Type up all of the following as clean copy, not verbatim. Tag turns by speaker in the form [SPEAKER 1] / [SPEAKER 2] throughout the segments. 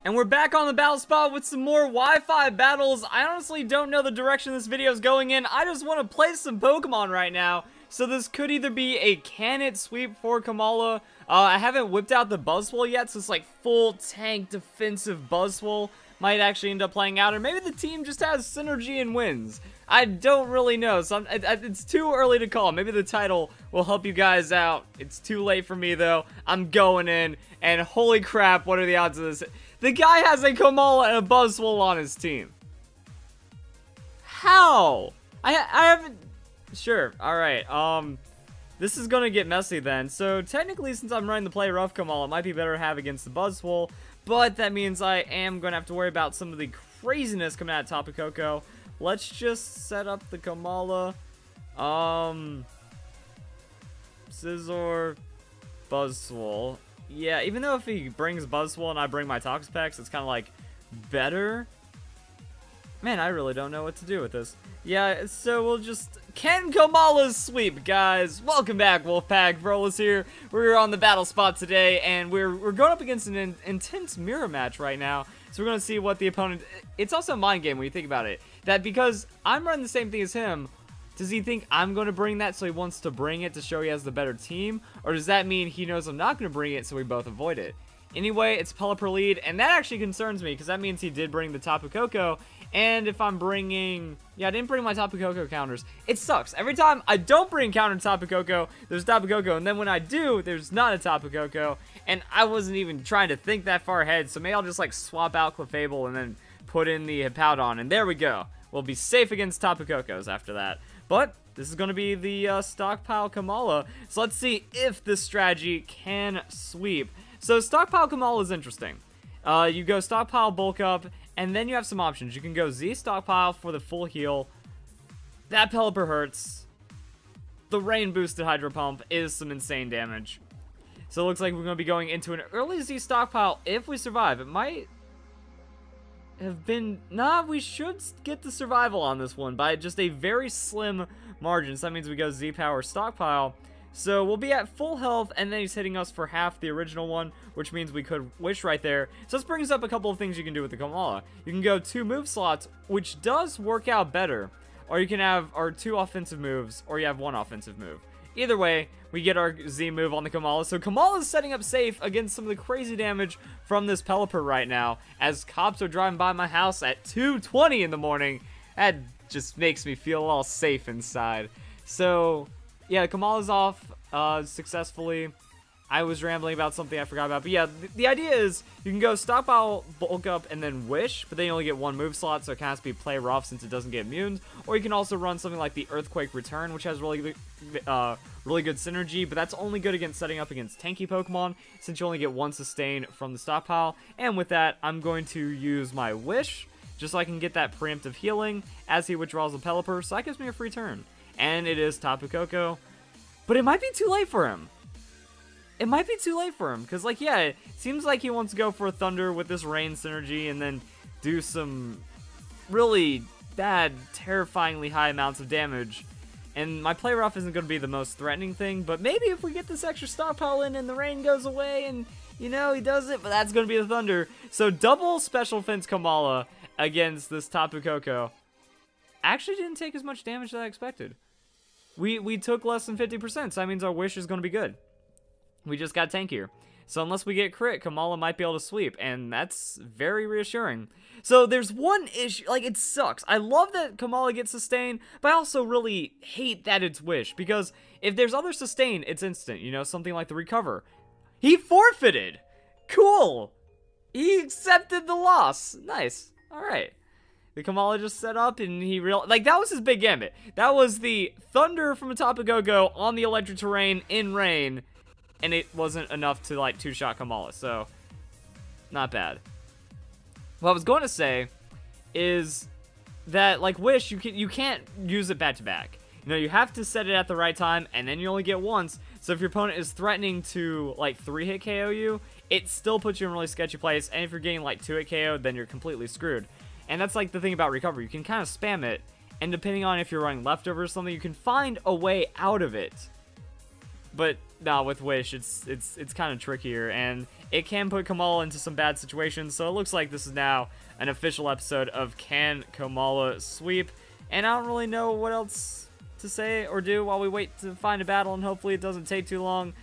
[SPEAKER 1] And we're back on the battle spot with some more Wi-Fi battles. I honestly don't know the direction this video is going in. I just want to play some Pokemon right now. So this could either be a can it sweep for Komala. I haven't whipped out the Buzzwole yet, so it's like full tank defensive Buzzwole might actually end up playing out. Or maybe the team just has synergy and wins. I don't really know. So it's too early to call. Maybe the title will help you guys out. It's too late for me though. I'm going in, and holy crap, what are the odds of this? The guy has a Komala and a Buzzwole on his team. How? I haven't... Sure, alright, this is gonna get messy then. So, technically, since I'm running the play rough Komala, it might be better to have against the Buzzwole, but that means I am gonna have to worry about some of the craziness coming out of Tapu Koko. Let's just set up the Komala. Scizor, Buzzwole. Yeah, even though if he brings Buzzwole and I bring my Toxapex, it's kind of like better. Man, I really don't know what to do with this. Yeah, so we'll just... Can Komala sweep, guys? Welcome back, Wolfpack. Verlis here. We're on the battle spot today, and we're going up against an intense mirror match right now. So we're going to see what the opponent... It's also a mind game when you think about it. That because I'm running the same thing as him, does he think I'm going to bring that so he wants to bring it to show he has the better team? Or does that mean he knows I'm not going to bring it so we both avoid it? Anyway, it's Pelipper lead, and that actually concerns me because that means he did bring the Tapu Koko. And if I'm bringing... Yeah, I didn't bring my Tapu Koko counters. It sucks. Every time I don't bring counter Tapu Koko, there's Tapu Koko. And then when I do, there's not a Tapu Koko. And I wasn't even trying to think that far ahead. So maybe I'll just like swap out Clefable and then put in the Hippowdon. And there we go. We'll be safe against Tapu Kokos after that. But this is going to be the Stockpile Komala. So let's see if this strategy can sweep. So Stockpile Komala is interesting. You go Stockpile, Bulk Up, and then you have some options. You can go Z Stockpile for the full heal. That Pelipper hurts. The Rain boosted Hydro Pump is some insane damage. So it looks like we're going to be going into an early Z Stockpile if we survive. It might have been... Nah, we should get the survival on this one by just a very slim margin. So that means we go Z Power Stockpile. So we'll be at full health, and then he's hitting us for half the original one, which means we could wish right there. So this brings up a couple of things you can do with the Komala. You can go 2 move slots, which does work out better. Or you can have our 2 offensive moves, or you have 1 offensive move. Either way, we get our Z move on the Komala. So Komala is setting up safe against some of the crazy damage from this Pelipper right now, as cops are driving by my house at 2:20 in the morning. That just makes me feel all safe inside. So... yeah, Komala's off successfully. I was rambling about something I forgot about. But yeah, the idea is you can go Stockpile, Bulk Up, and then Wish. But then you only get 1 move slot, so it kind of has to be play rough since it doesn't get immune. Or you can also run something like the Earthquake Return, which has really good synergy. But that's only good against setting up against tanky Pokemon, since you only get 1 sustain from the Stockpile. And with that, I'm going to use my Wish, just so I can get that preemptive healing as he withdraws the Pelipper. So that gives me a free turn. And it is Tapu Koko. But it might be too late for him. It might be too late for him. Because, like, yeah, it seems like he wants to go for a Thunder with this Rain synergy and then do some really bad, terrifyingly high amounts of damage. And my play rough isn't going to be the most threatening thing. But maybe if we get this extra Stockpile in and the Rain goes away and, you know, he does it. But that's going to be the Thunder. So double Special Defense Komala against this Tapu Koko. Actually didn't take as much damage as I expected. We took less than 50%, so that means our Wish is going to be good. We just got tankier. So unless we get crit, Komala might be able to sweep, and that's very reassuring. So there's one issue, like, it sucks. I love that Komala gets sustain, but I also really hate that it's Wish, because if there's other sustain, it's instant, you know, something like the Recover. He forfeited! Cool! He accepted the loss. Nice. Alright. The Komala just set up, and he like, that was his big gambit. That was the Thunder from a Tapu Koko on the electric terrain in rain, and it wasn't enough to, like, 2-shot Komala, so not bad. What I was going to say is that, like, Wish, you can't use it back-to-back. You know, you have to set it at the right time, and then you only get once, so if your opponent is threatening to, like, 3-hit KO you, it still puts you in a really sketchy place, and if you're getting, like, 2-hit KO, then you're completely screwed. And that's like the thing about Recover. You can kind of spam it, and depending on if you're running leftovers or something, you can find a way out of it. But nah, with Wish, it's kind of trickier, and it can put Komala into some bad situations, so it looks like this is now an official episode of Can Komala Sweep, and I don't really know what else to say or do while we wait to find a battle, and hopefully it doesn't take too long.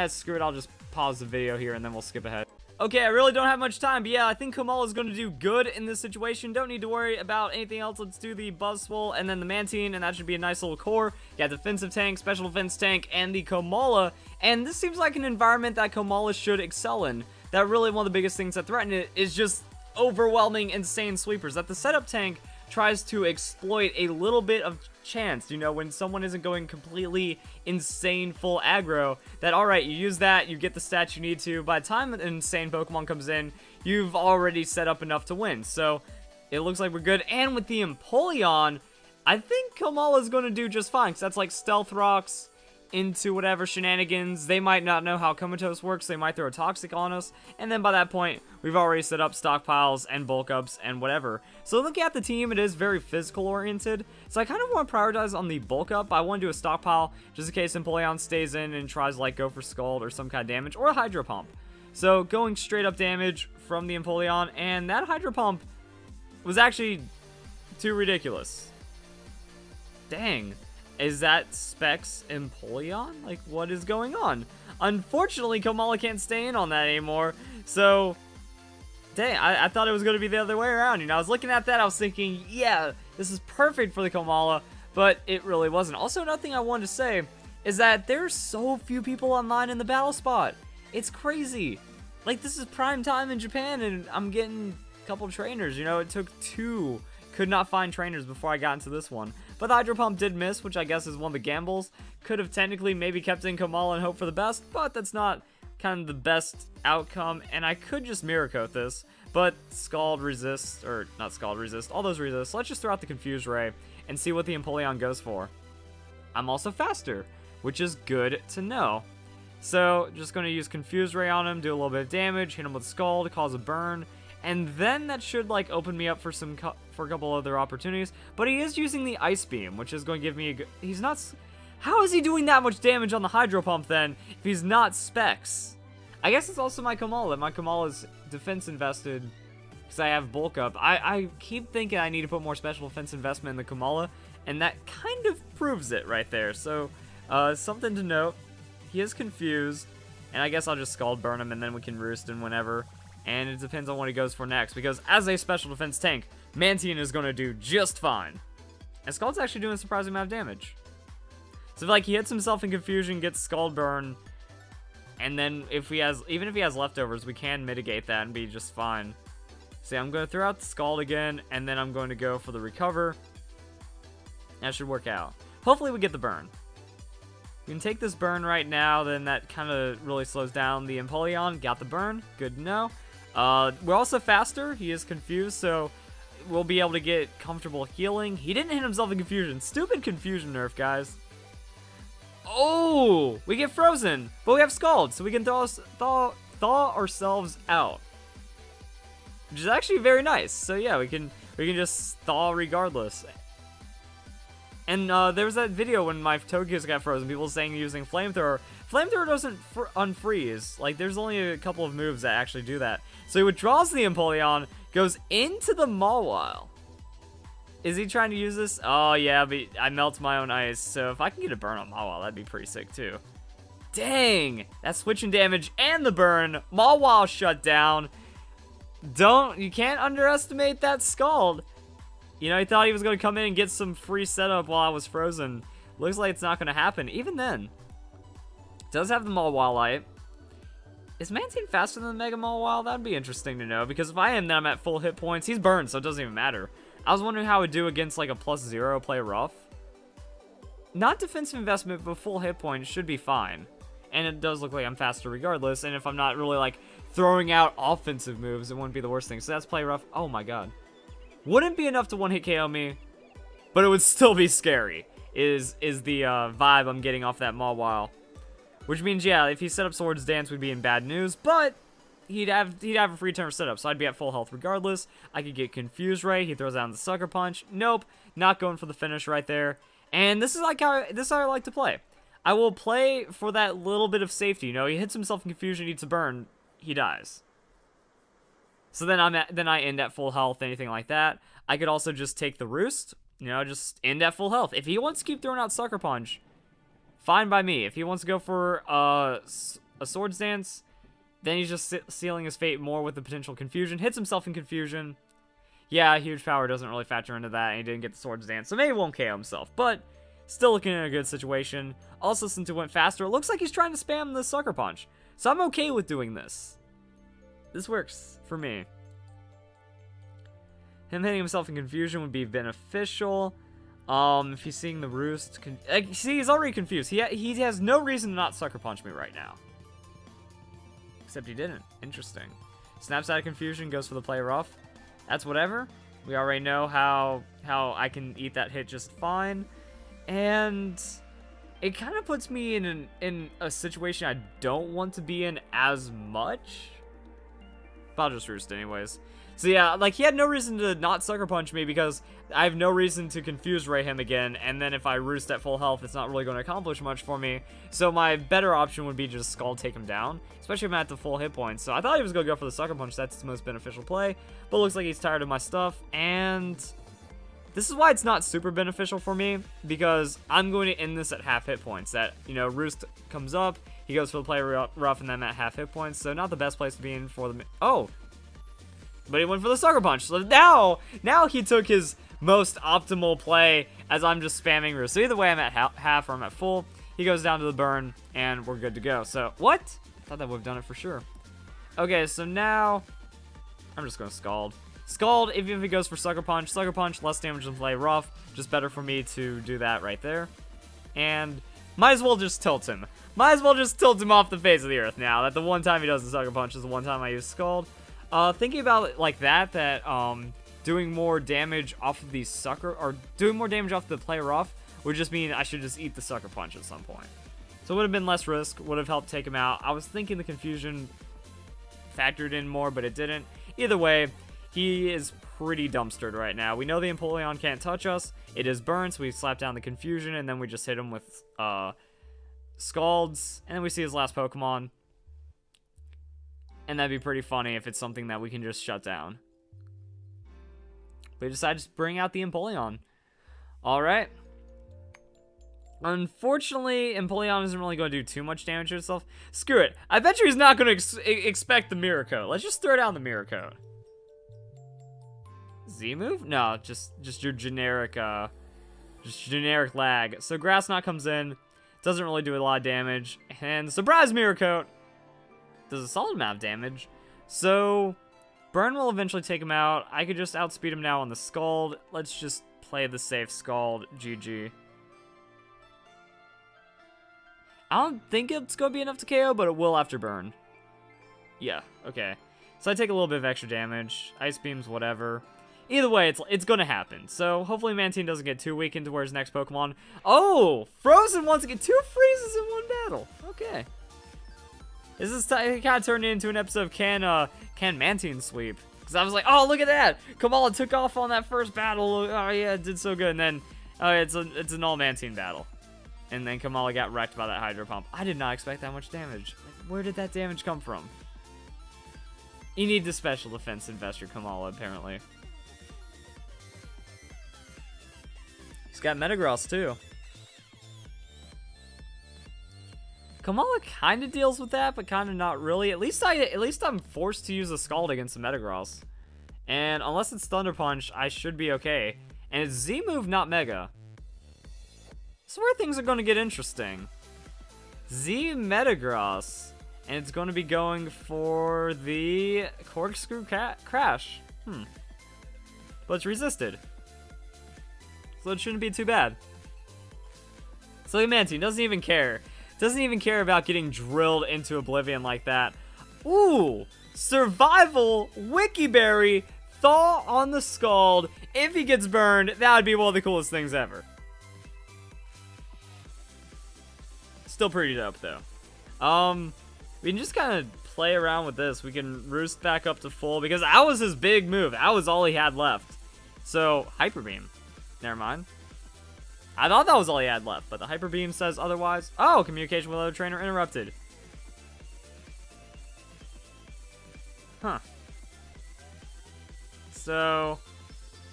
[SPEAKER 1] Screw it, I'll just pause the video here, and then we'll skip ahead. Okay, I really don't have much time, but yeah, I think Komala is going to do good in this situation. Don't need to worry about anything else. Let's do the Buzzwole and then the Mantine, and that should be a nice little core. Yeah, defensive tank, special defense tank, and the Komala. And this seems like an environment that Komala should excel in. That really one of the biggest things that threaten it is just overwhelming, insane sweepers. That the setup tank tries to exploit a little bit of chance, you know, when someone isn't going completely insane full aggro, that alright, you use that, you get the stats you need to. By the time an insane Pokemon comes in, you've already set up enough to win. So it looks like we're good. And with the Empoleon, I think Komala is going to do just fine, because that's like Stealth Rocks into whatever shenanigans. They might not know how Comatose works, they might throw a Toxic on us, and then by that point, we've already set up stockpiles and bulk ups and whatever. So looking at the team, it is very physical oriented, so I kind of want to prioritize on the bulk up. I want to do a stockpile, just in case Empoleon stays in and tries to like go for Scald or some kind of damage, or a Hydro Pump. So going straight up damage from the Empoleon, and that Hydro Pump was actually too ridiculous. Dang. Is that Specs Empoleon? Like, what is going on? Unfortunately, Komala can't stay in on that anymore. So, dang, I thought it was going to be the other way around. You know, I was looking at that, I was thinking, yeah, this is perfect for the Komala, but it really wasn't. Also, another thing I wanted to say is that there's so few people online in the battle spot. It's crazy. Like, this is prime time in Japan, and I'm getting a couple trainers. You know, it took 2. Could not find trainers before I got into this one. But the Hydro Pump did miss, which I guess is one of the gambles. Could have technically maybe kept in Komala and hope for the best, but that's not kind of the best outcome. And I could just Mirror Coat this, but Scald resist, or not Scald resist, all those resist. So let's just throw out the Confuse Ray and see what the Empoleon goes for. I'm also faster, which is good to know. So just going to use Confuse Ray on him, do a little bit of damage, hit him with Scald, cause a burn. And then that should like open me up for a couple other opportunities. But he is using the Ice Beam, which is going to give me a good... He's not... How is he doing that much damage on the Hydro Pump then, if he's not Specs? I guess it's also my Komala. My Komala is defense invested because I have bulk up. I keep thinking I need to put more special defense investment in the Komala, and that kind of proves it right there. So, something to note. He is confused, and I guess I'll just Scald Burn him, and then we can Roost him whenever. And it depends on what he goes for next, because as a special defense tank, Mantine is going to do just fine. And Scald's actually doing a surprising amount of damage. So like he hits himself in confusion, gets Scald Burn, and then even if he has leftovers, we can mitigate that and be just fine. See, I'm going to throw out the Scald again, and then I'm going to go for the Recover. That should work out. Hopefully we get the burn. We can take this burn right now, then that kind of really slows down the Empoleon. Got the burn, good to know. We're also faster, he is confused, so we'll be able to get comfortable healing. He didn't hit himself in confusion. Stupid confusion nerf, guys. Oh, we get frozen, but we have Scald, so we can thaw ourselves out, which is actually very nice. So yeah, we can just thaw regardless. And there was that video when my Togekiss got frozen, people saying using Flamethrower. Flamethrower doesn't unfreeze. Like, there's only a couple of moves that actually do that. So he withdraws the Empoleon, goes into the Mawile. Is he trying to use this? Oh, yeah, but I melt my own ice. So if I can get a burn on Mawile, that'd be pretty sick, too. Dang! That's switching damage and the burn. Mawile shut down. You can't underestimate that Scald. You know, he thought he was going to come in and get some free setup while I was frozen. Looks like it's not going to happen. Even then, does have the Mawile. Is Mantine faster than the Mega Mawile? That'd be interesting to know, because if I am, then I'm at full hit points. He's burned, so it doesn't even matter. I was wondering how it would do against like a +0 play rough. Not defensive investment, but full hit points should be fine. And it does look like I'm faster regardless, and if I'm not really like throwing out offensive moves, it wouldn't be the worst thing. So that's play rough. Oh my god. Wouldn't be enough to one-hit KO me, but it would still be scary, is the vibe I'm getting off that Mawile. Which means, yeah, if he set up Swords Dance, we'd be in bad news, but he'd have a free turn setup, so I'd be at full health regardless. I could get Confused Ray, he throws down the Sucker Punch. Nope, not going for the finish right there. And this is how I like to play. I will play for that little bit of safety. You know, he hits himself in confusion, needs to burn, he dies. So then I end at full health, anything like that. I could also just take the roost, you know, just end at full health. If he wants to keep throwing out Sucker Punch, fine by me. If he wants to go for a Swords Dance, then he's just sealing his fate more with the potential confusion. Hits himself in confusion. Yeah, huge power doesn't really factor into that, and he didn't get the Swords Dance, so maybe he won't KO himself. But still looking in a good situation. Also, since it went faster, it looks like he's trying to spam the Sucker Punch. So I'm okay with doing this. This works for me. Him hitting himself in confusion would be beneficial. If he's seeing the roost, see, he's already confused. He has no reason to not Sucker Punch me right now. Except he didn't. Interesting. Snaps out of confusion, goes for the play rough. That's whatever. We already know how I can eat that hit just fine. And it kind of puts me in a situation I don't want to be in as much. But I'll just roost anyways. So yeah, like, he had no reason to not Sucker Punch me because I have no reason to confuse Ray him again, and then if I roost at full health, it's not really going to accomplish much for me. So my better option would be just Scald, take him down, especially if I'm at the full hit points. So I thought he was going to go for the Sucker Punch, that's the most beneficial play, but it looks like he's tired of my stuff, and this is why it's not super beneficial for me, because I'm going to end this at half hit points. That, you know, Roost comes up, he goes for the play rough, and then I'm at half hit points, so not the best place to be in for the... Oh! But he went for the Sucker Punch. So now he took his most optimal play as I'm just spamming Roost. So either way, I'm at half or I'm at full. He goes down to the burn, and we're good to go. So, what? I thought that would have done it for sure. Okay, so now I'm just going to Scald. Scald, even if he goes for Sucker Punch, less damage than play rough. Just better for me to do that right there. And might as well just tilt him. Might as well just tilt him off the face of the earth now. That the one time he does the Sucker Punch is the one time I use Scald. Thinking about it like that doing more damage off of these doing more damage off the play rough would just mean I should just eat the Sucker Punch at some point. So it would have been less risk, would have helped take him out. I was thinking the confusion factored in more, but it didn't. Either way, he is pretty dumpstered right now. We know the Empoleon can't touch us. It is burned, so we slap down the confusion, and then we just hit him with Scalds, and then we see his last Pokemon. And that'd be pretty funny if it's something that we can just shut down. We decided to bring out the Empoleon. Alright. Unfortunately, Empoleon isn't really going to do too much damage to itself. Screw it. I bet you he's not going to expect the Mirror Coat. Let's just throw down the Mirror Coat. Z-move? No, just your generic, generic lag. So Grass Knot comes in. Doesn't really do a lot of damage. And surprise Mirror Coat does a solid amount of damage. So Burn will eventually take him out. I could just outspeed him now on the Scald. Let's just play the safe Scald. GG. I don't think it's going to be enough to KO, but it will after Burn. Yeah, okay. So I take a little bit of extra damage. Ice Beams, whatever. Either way, it's going to happen. So hopefully Mantine doesn't get too weakened to where his next Pokemon... Oh! Frozen wants to get 2 freezes in one battle. Okay. This is kind of turned into an episode of Can Mantine Sweep? Because I was like, oh, look at that! Kamala took off on that first battle. Oh, yeah, it did so good. And then, oh, it's an all-Mantine battle. And then Kamala got wrecked by that Hydro Pump. I did not expect that much damage. Like, where did that damage come from? You need the special defense investor, Kamala, apparently. He's got Metagross, too. Komala kind of deals with that, but kind of not really. At least I'm forced to use a Scald against the Metagross. And unless it's Thunder Punch, I should be okay. And it's Z-move, not Mega. This is where things are going to get interesting. Z Metagross. And it's going to be going for the Corkscrew Crash. But it's resisted. So it shouldn't be too bad. So Mantine doesn't even care. Doesn't even care about getting drilled into oblivion like that. Ooh! Survival Wiki Berry Thaw on the Scald. If he gets burned, that would be one of the coolest things ever. Still pretty dope, though. We can just kind of play around with this. We can Roost back up to full, because that was his big move. That was all he had left. So, Hyper Beam. Never mind. I thought that was all he had left, but the Hyper Beam says otherwise. Oh, communication with other trainer interrupted. Huh. So,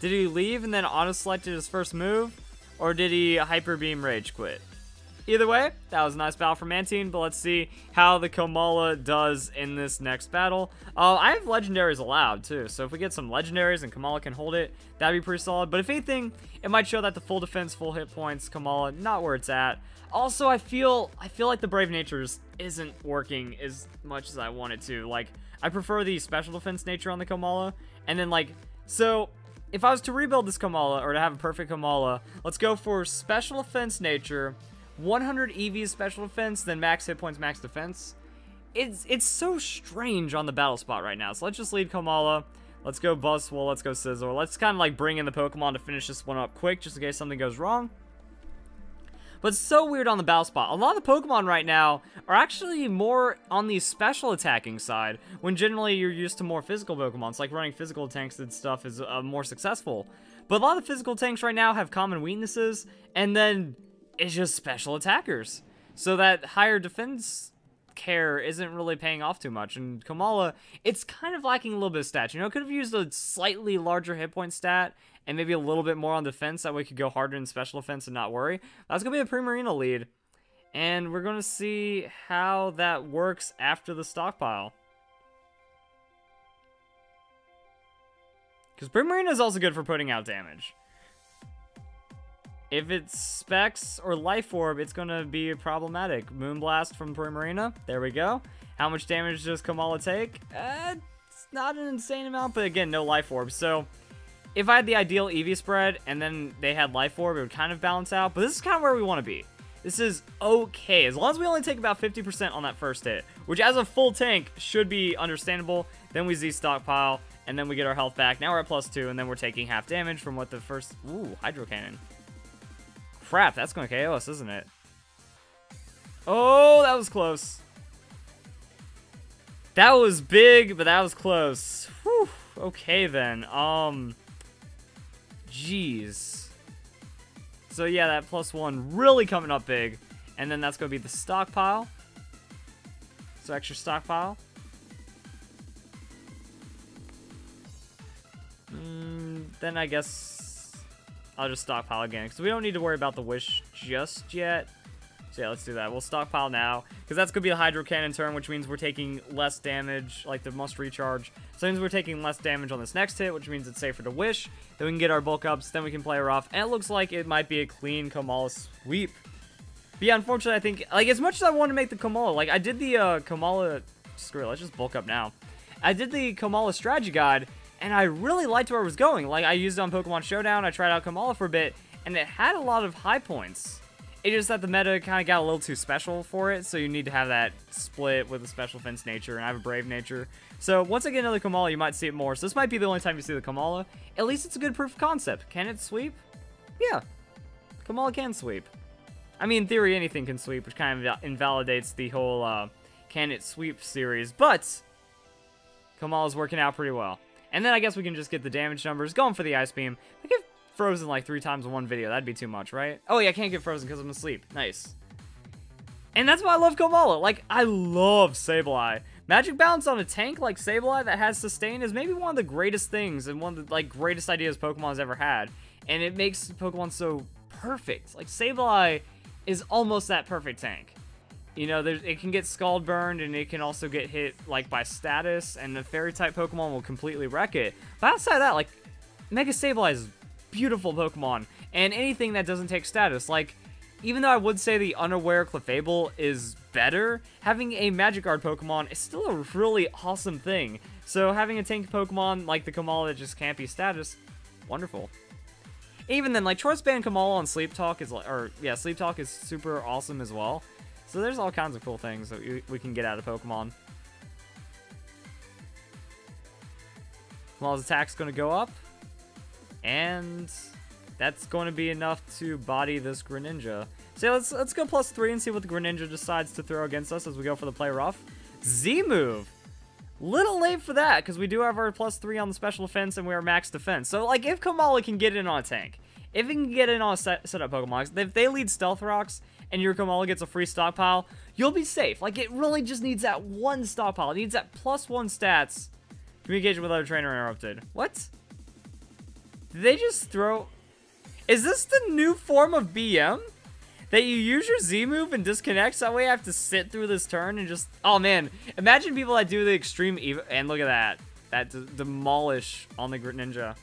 [SPEAKER 1] did he leave and then auto-selected his first move? Or did he Hyper Beam Rage quit? Either way, that was a nice battle for Mantine, but let's see how the Komala does in this next battle. I have legendaries allowed, too, so if we get some legendaries and Komala can hold it, that'd be pretty solid. But if anything, it might show that the full defense, full hit points, Komala, not where it's at. Also, I feel like the Brave Nature just isn't working as much as I want it to. Like, I prefer the special defense nature on the Komala, and then, like, so if I was to rebuild this Komala, or to have a perfect Komala, let's go for special defense nature, 100 EV special defense, then max hit points, max defense. It's so strange on the battle spot right now. So let's just lead Komala. Let's go Buzzwole. Let's go Scizor. Let's kind of like bring in the Pokemon to finish this one up quick, just in case something goes wrong. But it's so weird on the battle spot. A lot of the Pokemon right now are actually more on the special attacking side, when generally you're used to more physical Pokemon. It's like running physical tanks and stuff is more successful. But a lot of the physical tanks right now have common weaknesses, and then it's just special attackers. So that higher defense care isn't really paying off too much. And Komala, it's kind of lacking a little bit of stats. You know, could have used a slightly larger hit point stat and maybe a little bit more on defense. That way we could go harder in special defense and not worry. That's going to be a Primarina lead. And we're going to see how that works after the stockpile. Because Primarina is also good for putting out damage. If it's Specs or Life Orb, it's going to be problematic. Moonblast from Primarina. There we go. How much damage does Komala take? It's not an insane amount, but again, no Life Orb. So, if I had the ideal EV spread and then they had Life Orb, it would kind of balance out. But this is kind of where we want to be. This is okay. As long as we only take about 50% on that first hit, which as a full tank should be understandable. Then we Z-Stockpile, and then we get our health back. Now we're at +2, and then we're taking half damage from what the first... Ooh, Hydro Cannon. Crap, that's going to KO us, isn't it? Oh, that was close. That was big, but that was close. Whew. Okay, then. Jeez. So, yeah, that +1 really coming up big. And then that's going to be the stockpile. So, extra stockpile. Then I guess I'll just stockpile again, because we don't need to worry about the wish just yet. So yeah, let's do that. We'll stockpile now, because that's going to be the Hydro Cannon turn, which means we're taking less damage, like the must recharge. So it means we're taking less damage on this next hit, which means it's safer to wish. Then we can get our bulk ups, then we can play her off, and it looks like it might be a clean Komala sweep. But yeah, unfortunately, I think, like, as much as I want to make the Komala, like, I did the Komala, screw it, let's just bulk up now. I did the Komala strategy guide, and I really liked where it was going. Like, I used it on Pokemon Showdown, I tried out Komala for a bit, and it had a lot of high points. It's just that the meta kind of got a little too special for it, so you need to have that split with a special defense nature, and I have a brave nature. So, once I get another Komala, you might see it more. So, this might be the only time you see the Komala. At least it's a good proof of concept. Can it sweep? Yeah. Komala can sweep. I mean, in theory, anything can sweep, which kind of invalidates the whole can it sweep series, but Komala's working out pretty well. And then I guess we can just get the damage numbers. Going for the Ice Beam. I get frozen like 3 times in one video. That'd be too much, right? Oh yeah, I can't get frozen because I'm asleep. Nice. And that's why I love Komala. Like, I love Sableye. Magic Bounce on a tank like Sableye that has Sustain is maybe one of the greatest things and one of the like greatest ideas Pokemon's ever had. And it makes Pokemon so perfect. Like, Sableye is almost that perfect tank. You know, it can get Scald Burned, and it can also get hit, like, by status, and the Fairy-type Pokemon will completely wreck it. But outside of that, like, Mega Sableye is a beautiful Pokemon, and anything that doesn't take status, like, even though I would say the Unaware Clefable is better, having a Magikarp Pokemon is still a really awesome thing. So having a tank Pokemon like the Komala that just can't be status, wonderful. Even then, like, Choice Band Komala on Sleep Talk is, Sleep Talk is super awesome as well. So there's all kinds of cool things that we can get out of Pokemon. Komala's attack's going to go up. And that's going to be enough to body this Greninja. So let's go +3 and see what the Greninja decides to throw against us as we go for the play rough. Z-move. Little late for that, because we do have our +3 on the special defense, and we are max defense. So, like, if Komala can get in on a tank, if he can get in on a setup Pokemon, if they lead Stealth Rocks, and your Komala gets a free stockpile, you'll be safe. Like, it really just needs that one stockpile. It needs that +1 stats. Communication with other trainer interrupted. What? Did they just throw... Is this the new form of BM? That you use your Z move and disconnects, that way I have to sit through this turn and just... Oh, man. Imagine people that do the extreme Evo... And look at that. That demolish on the Ninja.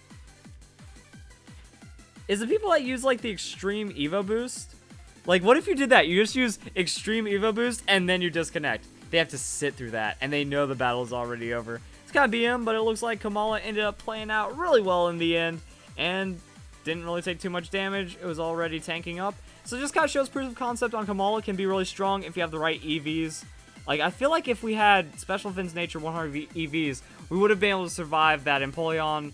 [SPEAKER 1] Is the people that use, like, the extreme Evo boost? Like, what if you did that? You just use extreme Evo boost and then you disconnect. They have to sit through that, and they know the battle is already over. It's kind of BM, but it looks like Komala ended up playing out really well in the end, and didn't really take too much damage. It was already tanking up. So just kind of shows proof of concept on Komala can be really strong if you have the right EVs. Like, I feel like if we had Special Defense Nature 100 EVs, we would have been able to survive that Empoleon.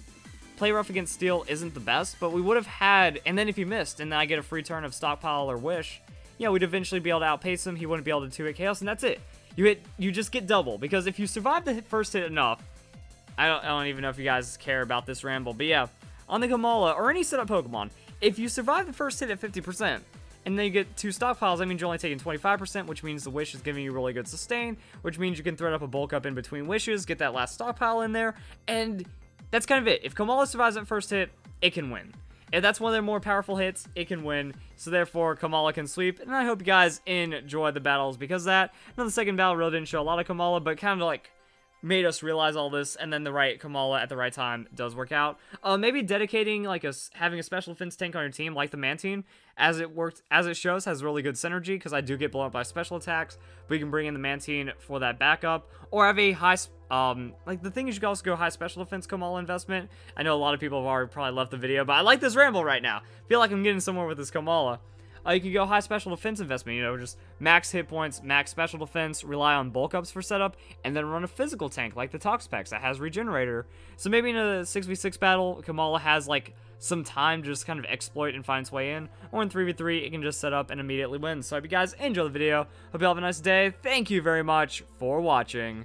[SPEAKER 1] Play rough against Steel isn't the best, but we would have had, and then if he missed, and then I get a free turn of Stockpile or Wish, yeah, we'd eventually be able to outpace him. He wouldn't be able to 2-hit Chaos, and that's it. You just get double, because if you survive the first hit enough, I don't even know if you guys care about this ramble, but yeah, on the Komala, or any setup Pokemon, if you survive the first hit at 50%, and then you get 2 stockpiles, that means you're only taking 25%, which means the Wish is giving you really good sustain, which means you can thread up a bulk up in between Wishes, get that last stockpile in there, and that's kind of it. If Komala survives that first hit, it can win. If that's one of their more powerful hits, it can win. So therefore, Komala can sweep, and I hope you guys enjoy the battles because of that. Now, the second battle really didn't show a lot of Komala, but kind of like made us realize all this, and then the right Komala at the right time does work out. Maybe dedicating, like, having a special defense tank on your team, like the Mantine, as it shows, has really good synergy, because I do get blown up by special attacks, but you can bring in the Mantine for that backup, or have a high, like, the thing is you can also go high special defense Komala investment. I know a lot of people have already probably left the video, but I like this ramble right now. I feel like I'm getting somewhere with this Komala. You can go high special defense investment, you know, just max hit points, max special defense, rely on bulk ups for setup, and then run a physical tank like the Toxapex that has Regenerator. So maybe in a 6v6 battle, Komala has like some time to just kind of exploit and find its way in, or in 3v3, it can just set up and immediately win. So I hope you guys enjoy the video. Hope you all have a nice day. Thank you very much for watching.